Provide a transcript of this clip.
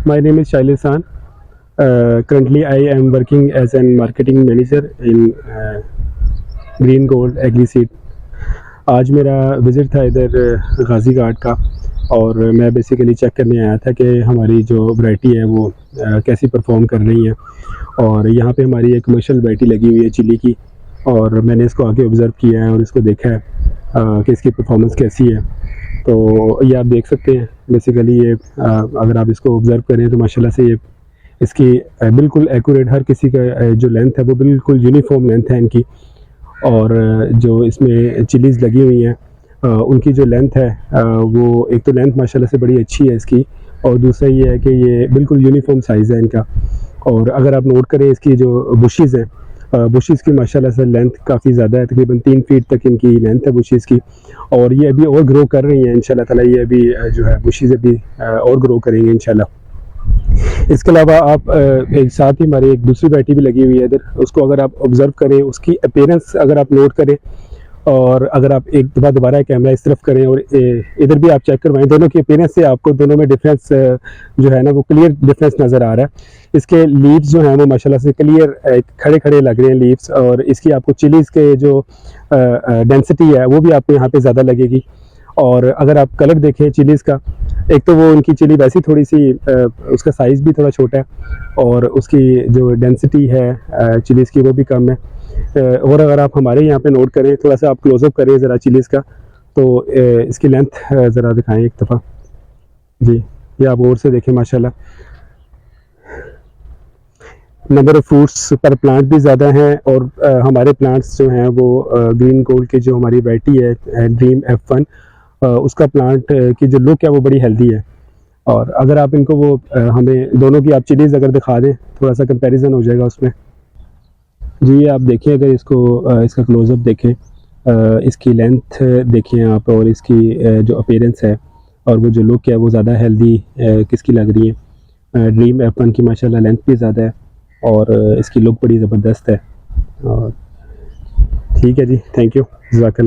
My name is Shailesh San. Currently, I am working as a marketing manager in Green Gold Agri Seed. आज मेरा visit था इधर गाज़ी घाट का, और मैं बेसिकली चेक करने आया था कि हमारी जो वैरायटी है वो कैसी परफॉर्म कर रही है। और यहाँ पे हमारी एक कमर्शियल वैरायटी लगी हुई है चिली की, और मैंने इसको आगे ऑब्ज़र्व किया है और इसको देखा है कि इसकी परफॉर्मेंस कैसी है। तो ये आप देख सकते हैं बेसिकली ये अगर आप इसको ऑब्ज़र्व करें तो माशाल्लाह से ये इसकी बिल्कुल एक्यूरेट, हर किसी का जो लेंथ है वो बिल्कुल यूनिफॉर्म लेंथ है इनकी। और जो इसमें चिलीज़ लगी हुई हैं उनकी जो लेंथ है वो एक तो लेंथ माशाल्लाह से बड़ी अच्छी है इसकी, और दूसरा ये है कि ये बिल्कुल यूनिफॉर्म साइज़ है इनका। और अगर आप नोट करें इसकी जो बुशेज़ हैं, बुशेज़ की माशाल्लाह से लेंथ काफ़ी ज़्यादा है, तकरीबन 3 फीट तक इनकी लेंथ है बुशेज़ की। और ये अभी और ग्रो कर रही हैं इंशाल्लाह ताला, ये अभी जो है बुशेज़ अभी और ग्रो करेंगे इंशाल्लाह। इसके अलावा आप एक साथ ही हमारी एक दूसरी वैरायटी भी लगी हुई है इधर, उसको अगर आप ऑब्ज़र्व करें, उसकी अपीयरेंस अगर आप नोट करें, और अगर आप एक दफ़ा दोबारा कैमरा इस तरफ करें और इधर भी आप चेक करवाएं, दोनों की अपीयरेंस से आपको दोनों में डिफरेंस जो है ना वो क्लियर डिफरेंस नज़र आ रहा है। इसके लीव्स जो हैं वो माशाल्लाह से क्लियर खड़े खड़े लग रहे हैं लीव्स, और इसकी आपको चिलीज़ के जो डेंसिटी है वो भी आपको यहाँ पे ज़्यादा लगेगी। और अगर आप कलर देखें चिलीज़ का, एक तो वो उनकी चिली वैसी थोड़ी सी उसका साइज़ भी थोड़ा छोटा है, और उसकी जो डेंसिटी है चिलीज़ की वो भी कम है। और अगर आप हमारे यहाँ पे नोट करें, थोड़ा सा आप क्लोज़अप करें ज़रा चिलीज़ का, तो इसकी लेंथ ज़रा दिखाएं एक दफ़ा जी। ये आप और से देखें माशाल्लाह, नंबर ऑफ़ फ्रूट्स पर प्लांट भी ज़्यादा हैं। और हमारे प्लांट्स जो हैं वो ग्रीन गोल्ड की जो हमारी वैरायटी है ड्रीम F1, उसका प्लांट की जो लुक है वो बड़ी हेल्दी है। और अगर आप इनको वो हमें दोनों की आप चिलीज़ अगर दिखा दें, थोड़ा सा कंपैरिजन हो जाएगा उसमें जी। ये आप देखिए, अगर इसको इसका क्लोज़अप देखें, इसकी लेंथ देखें आप, और इसकी जो अपीयरेंस है और वो जो लुक है वो ज़्यादा हेल्दी किसकी लग रही है। ड्रीम F1 की माशाल्लाह लेंथ भी ज़्यादा है, और इसकी लुक बड़ी ज़बरदस्त है। और ठीक है जी, थैंक यू, जज़ाकल्लाह।